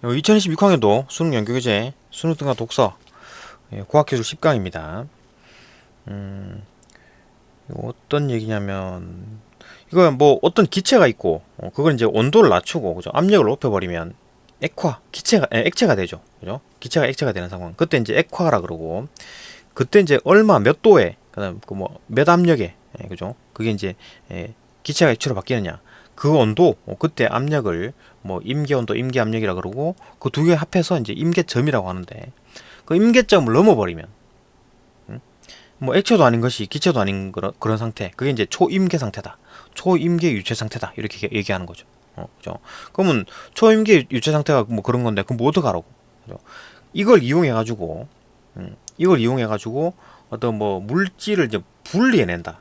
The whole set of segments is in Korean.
2026 학년도 수능 연구교재 수능 등급 독서 과학기술 10강입니다. 이거 어떤 얘기냐면 이거 뭐 어떤 기체가 있고 그걸 이제 온도를 낮추고 그죠? 압력을 높여버리면 액체가 되죠. 그죠? 기체가 액체가 되는 상황. 그때 이제 액화라 그러고 그때 이제 얼마 몇 도에 그다음 그 뭐 몇 압력에 그죠? 그게 이제 기체가 액체로 바뀌느냐. 그 온도 그때 압력을 뭐 임계온도 임계압력이라 그러고 그 두 개 합해서 이제 임계점이라고 하는데 그 임계점을 넘어버리면 뭐 액체도 아닌 것이 기체도 아닌 그런 상태 그게 이제 초임계 상태다 초임계 유체 상태다 이렇게 얘기하는 거죠. 그죠? 그러면 초임계 유체 상태가 뭐 그런 건데 그럼 뭐 어떡하라고. 그죠? 이걸 이용해 가지고 어떤 뭐 물질을 이제 분리해낸다.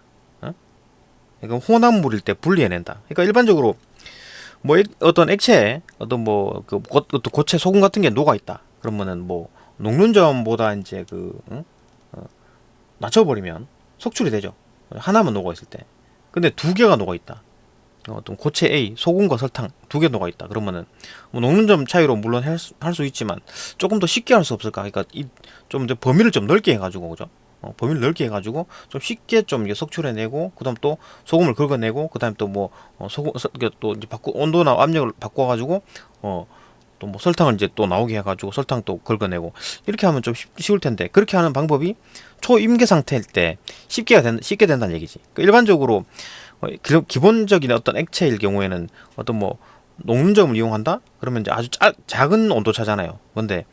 그러니까 혼합물일 때 분리해낸다. 그러니까 일반적으로 뭐 어떤 액체에 어떤 뭐 그 고체 소금 같은 게 녹아 있다. 그러면은 뭐 녹는점보다 이제 낮춰버리면 속출이 되죠. 하나만 녹아 있을 때. 근데 두 개가 녹아 있다. 어떤 고체 A, 소금과 설탕 두 개 녹아 있다. 그러면은 뭐 녹는 점 차이로 물론 할 수 있지만 조금 더 쉽게 할 수 없을까? 그러니까 좀 범위를 좀 넓게 해가지고 그죠? 범위를 넓게 해가지고 좀 쉽게 좀 이게 석출해내고 그다음 또 소금을 긁어내고 그다음 또 뭐 소금 또 이제 온도나 압력을 바꿔가지고 또 뭐 설탕을 이제 또 나오게 해가지고 설탕 또 긁어내고 이렇게 하면 좀 쉬울 텐데 그렇게 하는 방법이 초임계 상태일 때 쉽게 된다는 얘기지. 그러니까 일반적으로 기본적인 어떤 액체일 경우에는 어떤 뭐 녹는 점을 이용한다? 그러면 이제 아주 작은 온도 차잖아요. 근데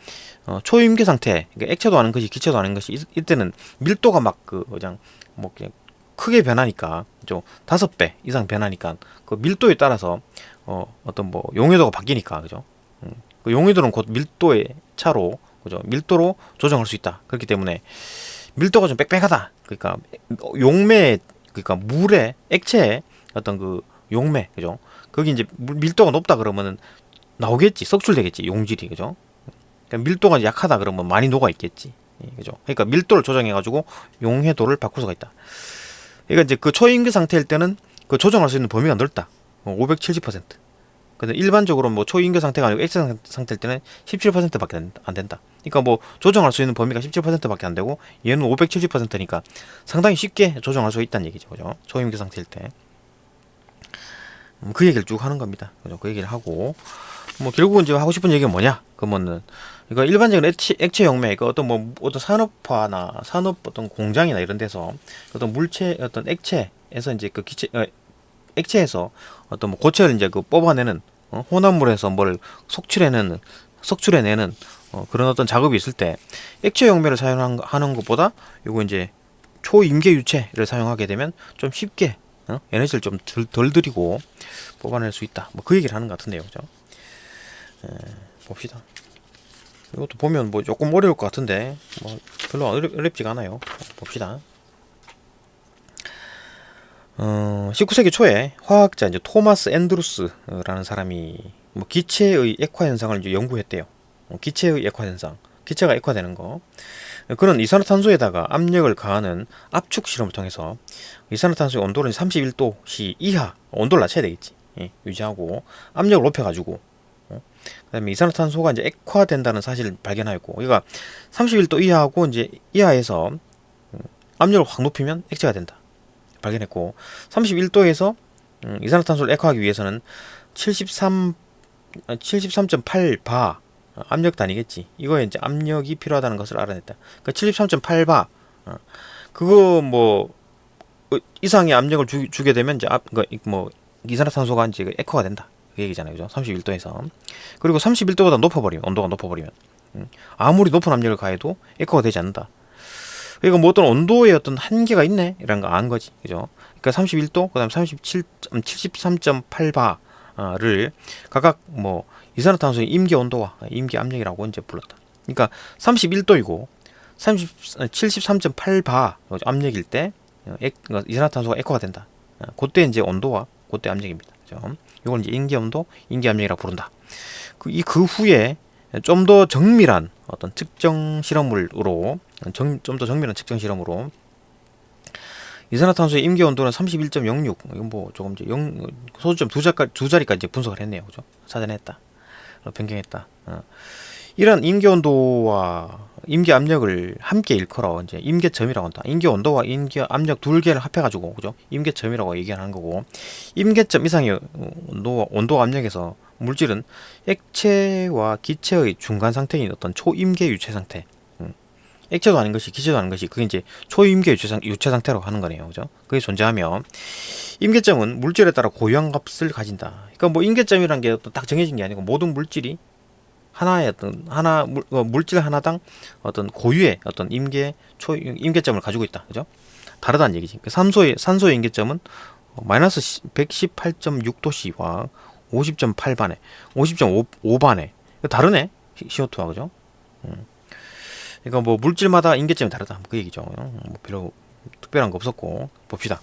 초임계 상태, 그러니까 액체도 아닌 것이 기체도 아닌 것이 이때는 밀도가 막 그냥 뭐 그냥 크게 변하니까 좀 5배 이상 변하니까 그 밀도에 따라서 어떤 뭐 용해도가 바뀌니까 그죠? 그 용해도는 곧 밀도의 차로 그죠? 밀도로 조정할 수 있다. 그렇기 때문에 밀도가 좀 빽빽하다. 그러니까 용매 그러니까 물의 액체의 어떤 그 용매 그죠? 거기 이제 밀도가 높다 그러면은 나오겠지. 석출되겠지. 용질이 그죠? 그러니까 밀도가 약하다 그러면 많이 녹아 있겠지. 그죠? 그러니까 밀도를 조정해 가지고 용해도를 바꿀 수가 있다. 그러니까 이제 그 초임계 상태일 때는 그 조정할 수 있는 범위가 넓다. 570%. 근데 일반적으로 뭐 초임계 상태가 아니고 액체 상태일 때는 17%밖에 안 된다. 그러니까 뭐 조정할 수 있는 범위가 17%밖에 안 되고 얘는 570%니까 상당히 쉽게 조정할 수 있다는 얘기죠. 그죠? 초임계 상태일 때. 그 얘기를 쭉 하는 겁니다. 그죠? 그 얘기를 하고 뭐 결국은 이제 하고 싶은 얘기가 뭐냐? 그러면은 이거 일반적인 액체 용매 그 어떤 뭐 어떤 산업화나 산업 어떤 공장이나 이런 데서 어떤 물체 어떤 액체에서 이제 그 액체에서 어떤 뭐 고체를 이제 그 뽑아내는 혼합물에서 뭘 석출해내는 그런 어떤 작업이 있을 때 액체 용매를 사용하는 것보다 요거 이제 초임계 유체를 사용하게 되면 좀 쉽게 에너지를 좀 덜 들이고 뽑아낼 수 있다. 뭐 그 얘기를 하는 것 같은데요, 그죠? 봅시다. 이것도 보면 뭐 조금 어려울 것 같은데 뭐 별로 어렵지가 않아요. 봅시다. 19세기 초에 화학자 이제 토마스 앤드루스라는 사람이 뭐 기체의 액화 현상을 이제 연구했대요. 기체의 액화 현상, 기체가 액화되는 거. 그런 이산화탄소에다가 압력을 가하는 압축 실험을 통해서 이산화탄소의 온도를 31도씨 이하 온도를 낮춰야 되겠지. 예, 유지하고 압력을 높여가지고 그다음에 이산화탄소가 이제 액화된다는 사실을 발견하였고, 그러니까 31도 이하하고 이제 이하에서 압력을 확 높이면 액체가 된다. 발견했고 31도에서 이산화탄소를 액화하기 위해서는 73.8바 압력 단위겠지. 이거에 이제 압력이 필요하다는 것을 알아냈다. 그러니까 73.8바 그거 뭐 이상의 압력을 주게 되면 이제 뭐 이산화탄소가 이제 액화가 된다. 그 얘기잖아요, 그죠? 31도에서 그리고 31도보다 높아버리면 온도가 높아버리면 아무리 높은 압력을 가해도 액화가 되지 않는다. 그러니까 뭐 어떤 온도에 어떤 한계가 있네 이런 거 안 거지, 그죠? 그러니까 31도 그다음 73.8바를 각각 뭐 이산화탄소의 임계 온도와 임계 압력이라고 이제 불렀다. 그러니까 31도이고 73.8바 압력일 때 그러니까 이산화탄소가 액화가 된다. 그때 이제 온도와 그때 압력입니다. 그죠? 이걸 이제 임계 온도, 임계 압력이라고 부른다. 그 후에 좀 더 정밀한 어떤 측정 실험으로 좀 더 정밀한 측정 실험으로 이산화탄소의 임계 온도는 31.06 이건 뭐 조금 이제 소수점 두 자리까지 분석을 했네요, 그죠? 찾아냈다. 변경했다. 이런 임계 온도와 임계 압력을 함께 일컬어 이제 임계점이라고 한다. 임계 온도와 임계 압력 두 개를 합해가지고 그죠? 임계점이라고 얘기하는 거고, 임계점 이상의 온도와 압력에서 물질은 액체와 기체의 중간 상태인 어떤 초임계 유체 상태. 액체도 아닌 것이 기체도 아닌 것이 그게 이제 초임계 유체 상태라고 하는 거네요. 그죠? 그게 존재하며 임계점은 물질에 따라 고유한 값을 가진다. 그러니까 뭐 임계점이라는 게 딱 정해진 게 아니고 모든 물질이 하나의 어떤 물질 하나당 어떤 고유의 어떤 임계점을 가지고 있다. 그죠? 다르다는 얘기지. 산소의 임계점은 마이너스 118.6도씨와 50.8반에 50.5반에 다르네. CO2와 그죠? 그러니까 뭐 물질마다 임계점이 다르다. 그 얘기죠. 뭐 별로 특별한 거 없었고 봅시다.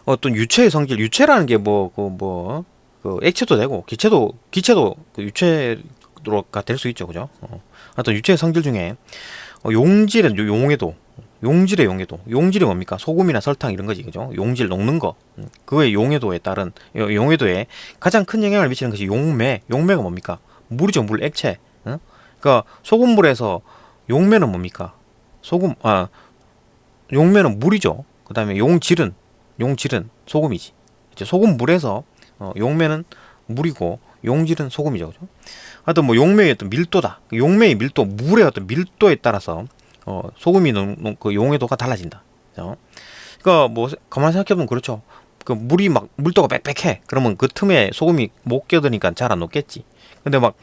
어떤 유체의 성질, 유체라는 게 그 액체도 되고 기체도 그 유체가 될 수 있죠, 그죠? 어떤 유체의 성질 중에 용질의 용해도, 용질이 뭡니까? 소금이나 설탕 이런 거지, 그죠? 용질 녹는 거, 그의 용해도에 따른 용해도에 가장 큰 영향을 미치는 것이 용매가 뭡니까? 물이죠, 물, 액체. 그러니까 소금물에서 용매는 뭡니까? 용매는 물이죠. 그 다음에 용질은 소금이지. 이제 소금물에서 용매는 물이고 용질은 소금이죠. 그죠? 하여튼 뭐 용매의 어떤 밀도다. 용매의 밀도, 물의 어떤 밀도에 따라서 소금이 그 용해도가 달라진다. 그죠? 그러니까 뭐 가만 생각해보면 그렇죠. 그 물이 막 물도가 빽빽해. 그러면 그 틈에 소금이 못 껴드니까 잘 안 녹겠지. 근데 막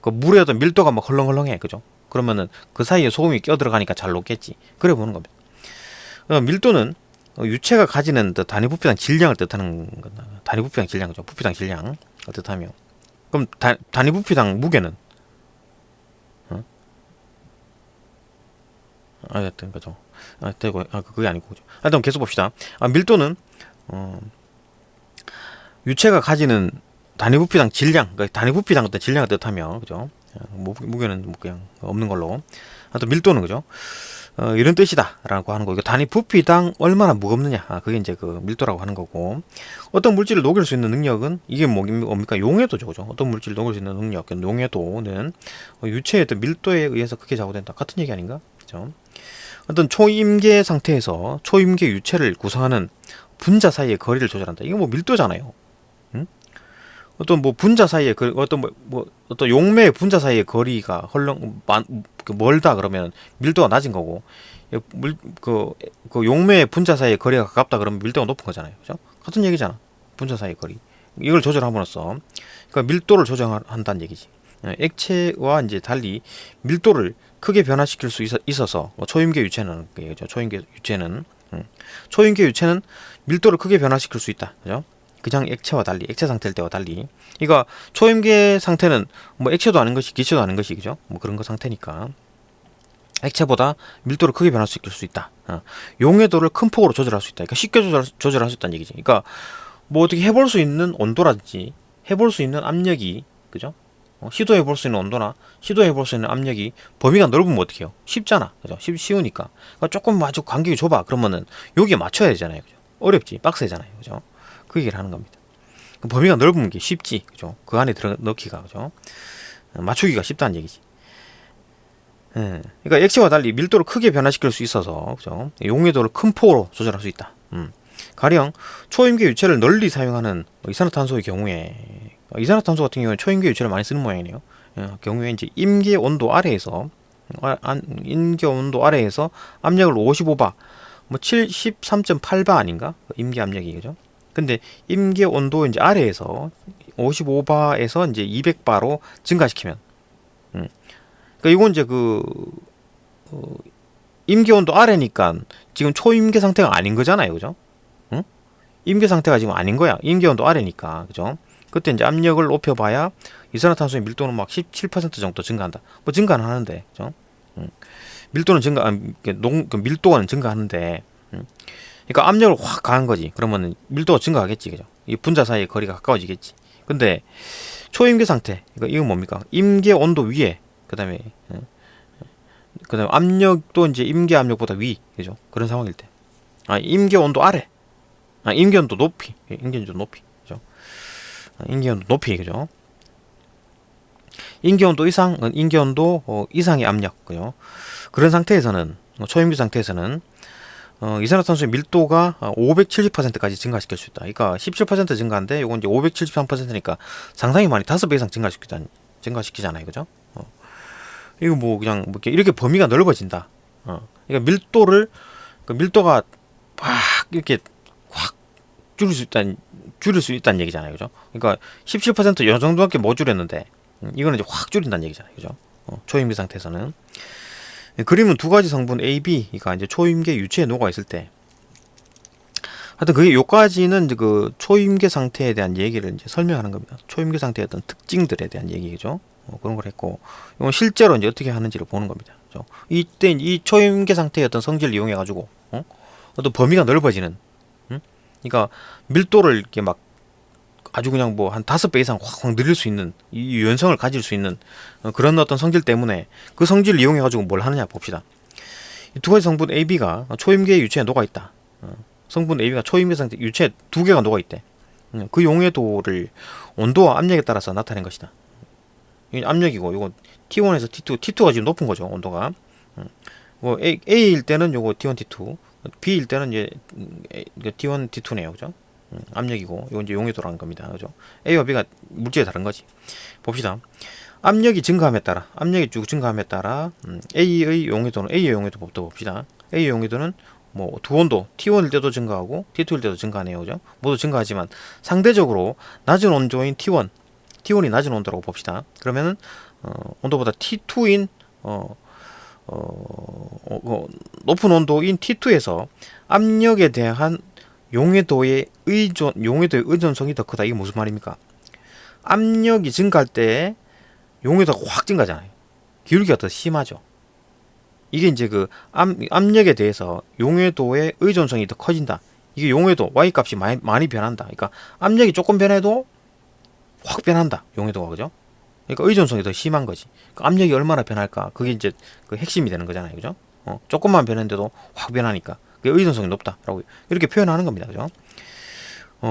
그 물의 어떤 밀도가 막 헐렁헐렁해. 그죠? 그러면은 그 사이에 소금이 껴들어가니까 잘 녹겠지. 그래 보는 겁니다. 밀도는 유체가 가지는 단위 부피당 질량을 뜻하는 거다. 단위 부피당 질량이죠. 부피당 질량을 뜻하며. 그럼 단위 부피당 무게는? 하여튼 그죠. 되고 그게 아니고 그죠. 하여튼 계속 봅시다. 밀도는 유체가 가지는 단위 부피당 질량, 그러니까 단위 부피당 어떤 질량을 뜻하며 그죠. 무게는 뭐 그냥 없는 걸로. 하여튼 밀도는 그죠. 이런 뜻이다라고 하는 거. 이거 단위 부피당 얼마나 무겁느냐. 그게 이제 그 밀도라고 하는 거고. 어떤 물질을 녹일 수 있는 능력은 이게 뭡니까? 용해도죠, 그죠? 어떤 물질을 녹일 수 있는 능력, 용해도는 유체의 어떤 밀도에 의해서 크게 좌우된다. 같은 얘기 아닌가? 그죠? 어떤 초임계 상태에서 초임계 유체를 구성하는 분자 사이의 거리를 조절한다. 이거 뭐 밀도잖아요. 어떤 뭐 분자 사이에 어떤 용매의 분자 사이의 거리가 멀다 그러면 밀도가 낮은 거고, 그 용매의 분자 사이의 거리가 가깝다 그러면 밀도가 높은 거잖아요. 그죠? 같은 얘기잖아. 분자 사이의 거리. 이걸 조절함으로써 그러니까 밀도를 조정한다는 얘기지. 액체와 이제 달리 밀도를 크게 변화시킬 수 있어서 초임계 유체는 그죠? 초임계 유체는 밀도를 크게 변화시킬 수 있다. 그죠? 그냥 액체와 달리, 액체 상태일 때와 달리. 그러니까 초임계 상태는 뭐 액체도 아닌 것이 기체도 아닌 것이 그죠? 뭐 그런 거 상태니까 액체보다 밀도를 크게 변화시킬 수 있다. 용해도를 큰 폭으로 조절할 수 있다. 그러니까 쉽게 조절할 수 있다는 얘기지. 그러니까 뭐 어떻게 해볼 수 있는 온도라든지 해볼 수 있는 압력이 그죠? 시도해볼 수 있는 온도나 시도해볼 수 있는 압력이 범위가 넓으면 어떻게 해요? 쉽잖아. 그죠? 쉬우니까. 그러니까 조금 아주 간격이 좁아. 그러면은 여기에 맞춰야 되잖아요. 그죠? 어렵지. 빡세잖아요. 그죠? 그 얘기를 하는 겁니다. 범위가 넓은 게 쉽지, 그죠? 그 안에 넣기가, 그죠? 맞추기가 쉽다는 얘기지. 그러니까 액체와 달리 밀도를 크게 변화시킬 수 있어서, 그죠? 용해도를 큰 폭으로 조절할 수 있다. 가령 초임계 유체를 널리 사용하는 이산화탄소의 경우에, 이산화탄소 같은 경우에 초임계 유체를 많이 쓰는 모양이네요. 경우에 이제 임계 온도 아래에서 압력을 55바, 뭐 73.8바 아닌가? 임계 압력이, 그죠? 근데 임계 온도 이제 아래에서 55바에서 이제 200바로 증가시키면, 그러니까 이건 이제 임계 온도 아래니까 지금 초임계 상태가 아닌 거잖아요, 그죠? 임계 상태가 지금 아닌 거야. 임계 온도 아래니까, 그죠? 그때 이제 압력을 높여봐야 이산화탄소의 밀도는 막 17% 정도 증가한다. 뭐 증가는 하는데, 그죠? 밀도는 밀도는 증가하는데. 그러니까 압력을 확 가한 거지. 그러면 밀도가 증가하겠지, 그죠? 이 분자 사이의 거리가 가까워지겠지. 근데 초임계 상태, 그러니까 이건 뭡니까? 임계 온도 위에, 그다음에 압력도 이제 임계 압력보다 위, 그죠? 그런 상황일 때, 임계 온도 아래, 임계 온도 높이, 그죠? 임계 온도 높이, 그죠? 인계온도 이상의 압력, 그죠? 그런 상태에서는, 초임기 상태에서는 이산화탄소의 밀도가 570%까지 증가시킬 수 있다. 그러니까 17% 증가인데 이건 이제 573%니까 상당히 많이 5배 이상 증가시키잖아요, 그죠? 이거 뭐 그냥 뭐 이렇게 범위가 넓어진다. 그러니까 밀도가 막 이렇게 확 줄일 수 있다는 얘기잖아요, 그죠? 그러니까 17%요 정도밖에 못 줄였는데 이거는 이제 확 줄인다는 얘기잖아요, 그죠? 초임기 상태에서는. 그림은 두 가지 성분 A, B가 이제 초임계 유체에 녹아 있을 때, 하여튼 그게 요까지는 이제 그 초임계 상태에 대한 얘기를 이제 설명하는 겁니다. 초임계 상태의 어떤 특징들에 대한 얘기죠. 그런 걸 했고, 이건 실제로 이제 어떻게 하는지를 보는 겁니다. 그죠? 이때 이 초임계 상태의 어떤 성질을 이용해 가지고 어떤 범위가 넓어지는, 그러니까 밀도를 이렇게 막 아주 그냥 뭐 한 5배 이상 확 늘릴 수 있는 이 유연성을 가질 수 있는 그런 어떤 성질 때문에 그 성질을 이용해 가지고 뭘 하느냐 봅시다. 이 두 가지 성분 A, B가 초임계 유체에 녹아 있다. 성분 A, B가 초임계 상태 유체 두 개가 녹아 있대. 그 용해도를 온도와 압력에 따라서 나타낸 것이다. 이 압력이고 이거 T1에서 T2, T2가 지금 높은 거죠, 온도가. 뭐 A일 때는 요거 T1, T2, B일 때는 이제 T1, T2네요, 그죠? 압력이고 이건 이제 용해도라는 겁니다, 그죠? A와 B가 물질이 다른 거지. 봅시다. 압력이 쭉 증가함에 따라 A의 용해도부터 봅시다. A의 용해도는 뭐 두 온도 T1일 때도 증가하고 T2일 때도 증가하네요, 그죠? 모두 증가하지만 상대적으로 낮은 온도인 T1이 낮은 온도라고 봅시다. 그러면은 온도보다 T2인 높은 온도인 T2에서 압력에 대한 용해도의 의존성이 더 크다. 이게 무슨 말입니까? 압력이 증가할 때 용해도가 확 증가하잖아요. 기울기가 더 심하죠. 이게 이제 그 압력에 대해서 용해도의 의존성이 더 커진다. 이게 용해도 Y 값이 많이 변한다. 그러니까 압력이 조금 변해도 확 변한다. 용해도가, 그죠? 그러니까 의존성이 더 심한 거지. 그러니까 압력이 얼마나 변할까? 그게 이제 그 핵심이 되는 거잖아요, 그죠? 조금만 변했는데도 확 변하니까 그게 의존성이 높다라고 이렇게 표현하는 겁니다, 그죠?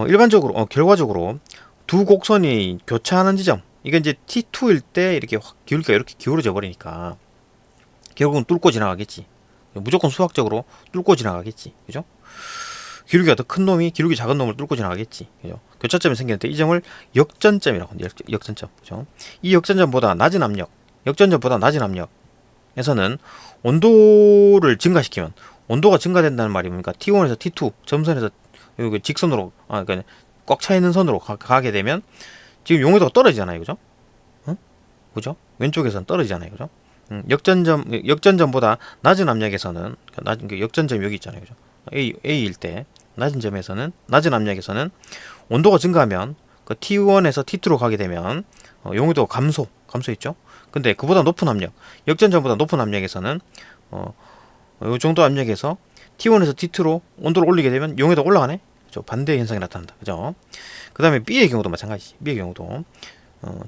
일반적으로 결과적으로 두 곡선이 교차하는 지점, 이게 이제 T2일 때 이렇게 확 기울기가 이렇게 기울어져 버리니까 결국은 뚫고 지나가겠지. 무조건 수학적으로 뚫고 지나가겠지, 그죠? 기울기가 더 큰 놈이 기울기 작은 놈을 뚫고 지나가겠지, 그죠? 교차점이 생겼는데 이 점을 역전점이라고 합니다. 역전점, 그죠? 이 역전점보다 낮은 압력에서는 온도를 증가시키면, 온도가 증가된다는 말이 뭡니까? T1에서 T2 점선에서 여기 직선으로, 그러니까 꽉 차 있는 선으로 가게 되면 지금 용해도가 떨어지잖아요, 그죠? 그죠? 왼쪽에서는 떨어지잖아요, 그죠? 역전점보다 낮은 압력에서는, 역전점 여기 있잖아요, 그죠? A일 때 낮은 압력에서는 온도가 증가하면 그 T1에서 T2로 가게 되면 용해도가 감소했죠. 근데 그보다 높은 압력, 역전점보다 높은 압력에서는 이 정도 압력에서 T1에서 T2로 온도를 올리게 되면 용해도가 올라가네. 그죠? 반대 현상이 나타난다. 그죠? 그 다음에 B의 경우도 마찬가지지. B의 경우도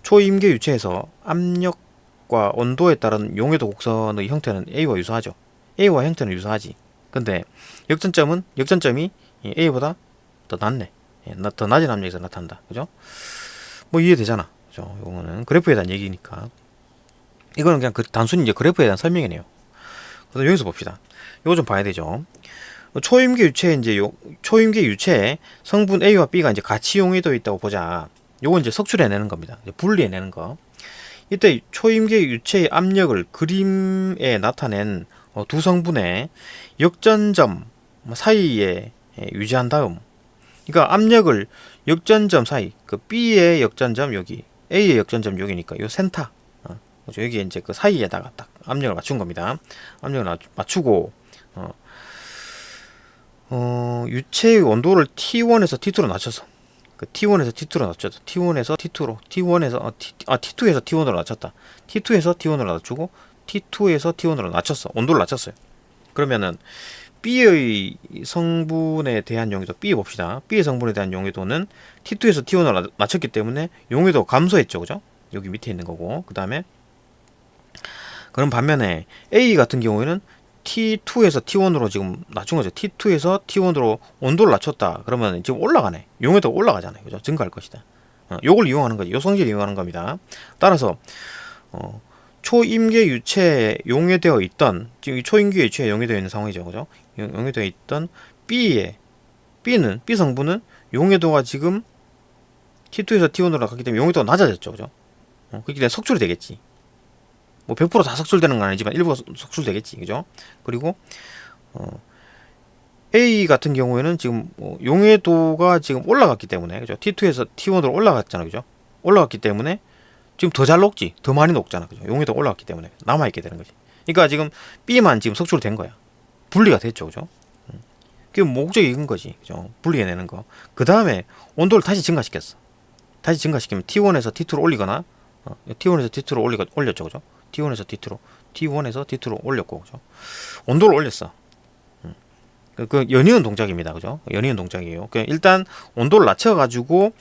초임계 유체에서 압력과 온도에 따른 용해도 곡선의 형태는 A와 유사하죠. A와 형태는 유사하지. 근데 역전점이 A보다 더 낮네. 더 낮은 압력에서 나타난다. 그죠? 뭐 이해되잖아. 그죠? 이거는 그래프에 대한 얘기니까. 이거는 그냥 단순히 이제 그래프에 대한 설명이네요. 그래서 여기서 봅시다. 이거 좀 봐야 되죠. 초임계 유체에 성분 A와 B가 이제 같이 용해되어 있다고 보자. 요건 이제 석출해내는 겁니다. 이제 분리해내는 거. 이때 초임계 유체의 압력을 그림에 나타낸 두 성분의 역전점 사이에 유지한 다음, 그러니까 압력을 역전점 사이, 그 B의 역전점 여기, A의 역전점 여기니까 요 센터, 그렇죠? 여기 이제 그 사이에다가 딱 압력을 맞춘 겁니다. 압력을 맞추고 유체의 온도를 T1에서 T2로 낮춰서, 그 T1에서 T2로 낮췄다. T1에서 T2로, T2에서 T1으로 낮췄다. T2에서 T1으로 낮추고 T2에서 T1으로 낮췄어. 온도를 낮췄어요. 그러면은 B의 성분에 대한 용해도, B 봅시다. B의 성분에 대한 용해도는 T2에서 T1으로 낮췄기 때문에 용해도 감소했죠, 그죠? 여기 밑에 있는 거고. 그 다음에 그럼 반면에 A 같은 경우에는 T2에서 T1으로 지금 낮춘 거죠. T2에서 T1으로 온도를 낮췄다. 그러면 지금 올라가네. 용해도가 올라가잖아요, 그죠? 증가할 것이다. 요걸 이용하는 거지. 요 성질을 이용하는 겁니다. 따라서 초임계 유체에 용해되어 있던, 지금 이 초임계 유체에 용해되어 있는 상황이죠, 그죠? 용해되어 있던 B 성분은 용해도가 지금 T2에서 T1으로 갔기 때문에 용해도가 낮아졌죠, 그죠? 그렇기 때문에 속출이 되겠지. 뭐 100% 다 속출되는 건 아니지만 일부가 속출되겠지, 그죠? 그리고 A 같은 경우에는 지금 용해도가 지금 올라갔기 때문에, 그죠? T2에서 T1으로 올라갔잖아, 그죠? 올라갔기 때문에 지금 더 잘 녹지, 더 많이 녹잖아, 그죠? 용해도가 올라갔기 때문에 남아있게 되는 거지. 그러니까 지금 B만 지금 속출된 거야. 분리가 됐죠, 그죠? 그게 목적이 이건 거지, 그죠? 분리해내는 거. 그 다음에 온도를 다시 증가시켰어. 다시 증가시키면 T1에서 T2로 올리거나, T1에서 T2로 올렸죠, 그죠? T1에서 T2로 올렸고, 그죠? 온도를 올렸어. 그 연이은 동작입니다, 그죠? 연이은 동작이에요. 일단 온도를 낮춰가지고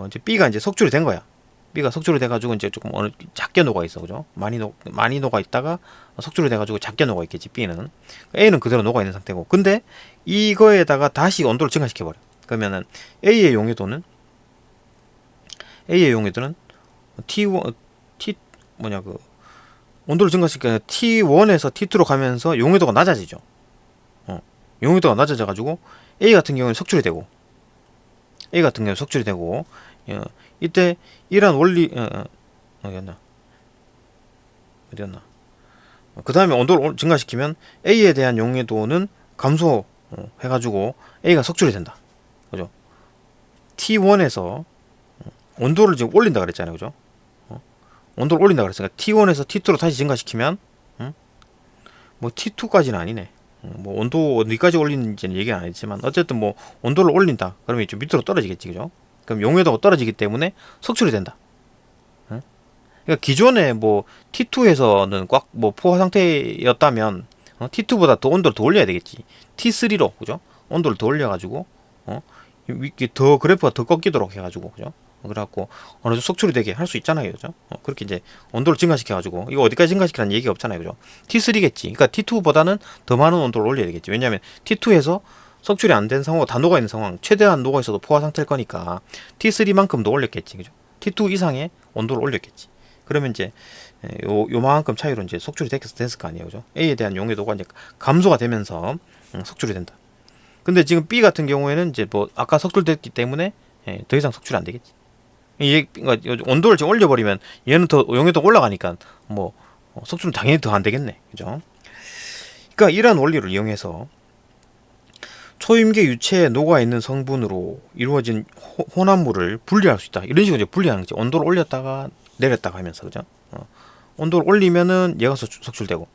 이제 B가 이제 속출이 된 거야. B가 속출이 돼가지고 이제 조금 작게 녹아 있어, 그죠? 많이 녹아 있다가 속출이 돼가지고 작게 녹아 있겠지. B는 A는 그대로 녹아 있는 상태고, 근데 이거에다가 다시 온도를 증가시켜 버려. 그러면은 A의 용해도는 T1 T 뭐냐 그 온도를 증가시키면 T1에서 T2로 가면서 용해도가 낮아지죠. 용해도가 낮아져가지고 A 같은 경우는 속출이 되고, 이때 이러한 원리 어디였나 그 다음에 온도를 증가시키면 A에 대한 용해도는 감소 해가지고 A가 속출이 된다, 그죠? T1에서 온도를 지금 올린다 그랬잖아요, 그죠? 온도를 올린다 그랬으니까 T1에서 T2로 다시 증가시키면 뭐 T2까지는 아니네. 뭐 온도 어디까지 올리는지는 얘기 안 했지만 어쨌든 뭐 온도를 올린다 그러면 좀 밑으로 떨어지겠지, 그죠? 그럼 용해도가 떨어지기 때문에 속출이 된다. 그러니까 기존에 뭐 T2에서는 꽉 뭐 포화 상태였다면 T2보다 더 온도를 더 올려야 되겠지. T3로, 그죠? 온도를 더 올려가지고 이게 더 그래프가 더 꺾이도록 해가지고, 그죠? 그래갖고 어느 정도 속출이 되게 할 수 있잖아요, 그죠? 그렇게 이제 온도를 증가시켜가지고, 이거 어디까지 증가시키라는 얘기가 없잖아요, 그죠? T3겠지. 그러니까 T2보다는 더 많은 온도를 올려야 되겠지. 왜냐하면 T2에서 속출이 안 된 상황과 다 녹아 있는 상황, 최대한 녹아 있어도 포화 상태일 거니까 T3만큼 더 올렸겠지, 그죠? T2 이상의 온도를 올렸겠지. 그러면 이제 요만큼 차이로 이제 속출이 됐을 거 아니에요, 그죠? A에 대한 용해도가 이제 감소가 되면서 속출이 된다. 근데 지금 B 같은 경우에는 이제 뭐 아까 속출됐기 때문에 더 이상 속출이 안 되겠지. 이게 그러니까 온도를 지금 올려버리면 얘는 더 용해도가 올라가니까 뭐 속출은 당연히 더 안 되겠네, 그죠? 그러니까 이러한 원리를 이용해서 초임계 유체에 녹아 있는 성분으로 이루어진 혼합물을 분리할 수 있다. 이런 식으로 이제 분리하는 거지. 온도를 올렸다가 내렸다가 하면서, 그죠? 온도를 올리면은 얘가 속출되고,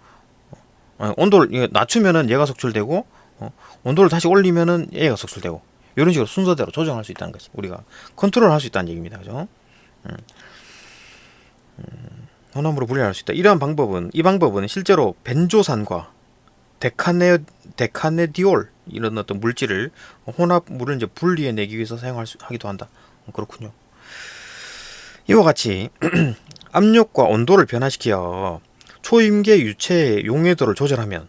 온도를 낮추면은 얘가 속출되고, 온도를 다시 올리면은 얘가 속출되고, 이런 식으로 순서대로 조정할 수 있다는 거지. 우리가 컨트롤할 수 있다는 얘기입니다, 그죠? 혼합물을 분리할 수 있다. 이 방법은 실제로 벤조산과 데카네디올 이런 어떤 물질을 혼합물을 이제 분리해내기 위해서 하기도 한다. 그렇군요. 이와 같이 압력과 온도를 변화시켜 초임계 유체의 용해도를 조절하면,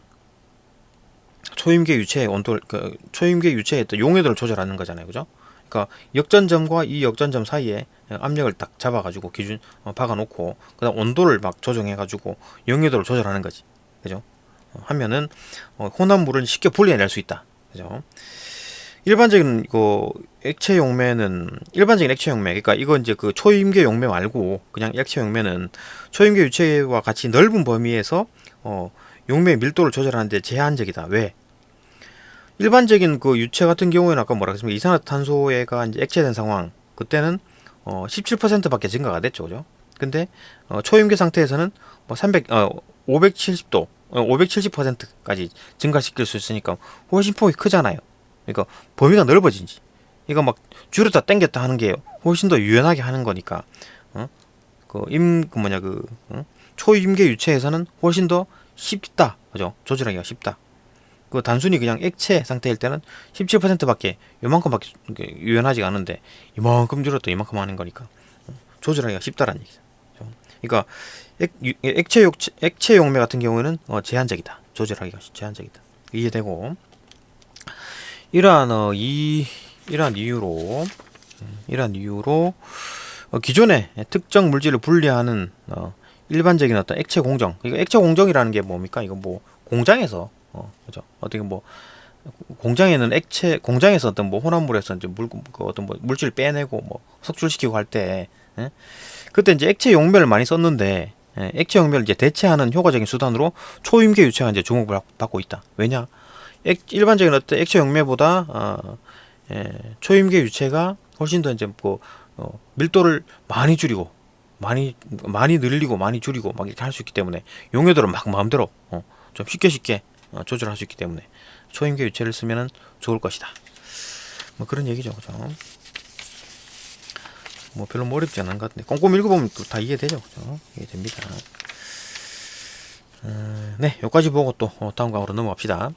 초임계 유체의 용해도를 조절하는 거잖아요, 그죠? 그러니까 역전점과 이 역전점 사이에 압력을 딱 잡아가지고 기준 박아놓고 그다음 온도를 막 조정해가지고 용해도를 조절하는 거지, 그죠? 하면은 혼합물을 쉽게 분리해낼 수 있다, 그죠? 일반적인 액체 용매는, 그러니까 이거 이제 그 초임계 용매 말고 그냥 액체 용매는 초임계 유체와 같이 넓은 범위에서 용매의 밀도를 조절하는데 제한적이다. 왜? 일반적인 그 유체 같은 경우에는 아까 뭐라 했습니까? 이산화탄소가 이제 액체된 상황, 그때는 17%밖에 증가가 됐죠, 그죠? 근데 초임계 상태에서는 뭐 570도, 570%까지 증가시킬 수 있으니까 훨씬 폭이 크잖아요. 그러니까 범위가 넓어진지. 이거 막 줄였다 당겼다 하는 게 훨씬 더 유연하게 하는 거니까. 초임계 유체에서는 훨씬 더 쉽다, 그죠? 조절하기가 쉽다. 단순히 그냥 액체 상태일 때는 17%밖에 요만큼밖에 유연하지가 않은데 이만큼 줄여도 이만큼 하는 거니까 조절하기가 쉽다라는 얘기죠. 그러니까 액체 용매 같은 경우에는 제한적이다. 조절하기가 제한적이다. 이해되고, 이러한 이유로 기존에 특정 물질을 분리하는 일반적인 어떤 액체 공정. 이거 액체 공정이라는 게 뭡니까? 이거 뭐 공장에서 그죠? 어떻게 뭐 공장에는 액체 공장에서 어떤 뭐 혼합물에서 이제 그 어떤 뭐 물질 빼내고 뭐 석출시키고 할 때, 예? 그때 이제 액체 용매를 많이 썼는데, 예, 액체 용매를 이제 대체하는 효과적인 수단으로 초임계 유체가 이제 주목을 받고 있다. 왜냐? 일반적인 어떤 액체 용매보다 초임계 유체가 훨씬 더 이제 뭐 밀도를 많이 줄이고 많이 늘리고 많이 줄이고 막 이렇게 할 수 있기 때문에 용매도를 막 마음대로 좀 쉽게 조절할 수 있기 때문에 초임계 유체를 쓰면은 좋을 것이다. 뭐 그런 얘기죠, 그죠? 뭐 별로 어렵지 않은 것 같은데 꼼꼼히 읽어보면 또 다 이해되죠, 그죠? 이해됩니다. 네, 여기까지 보고 또 다음 강으로 넘어갑시다.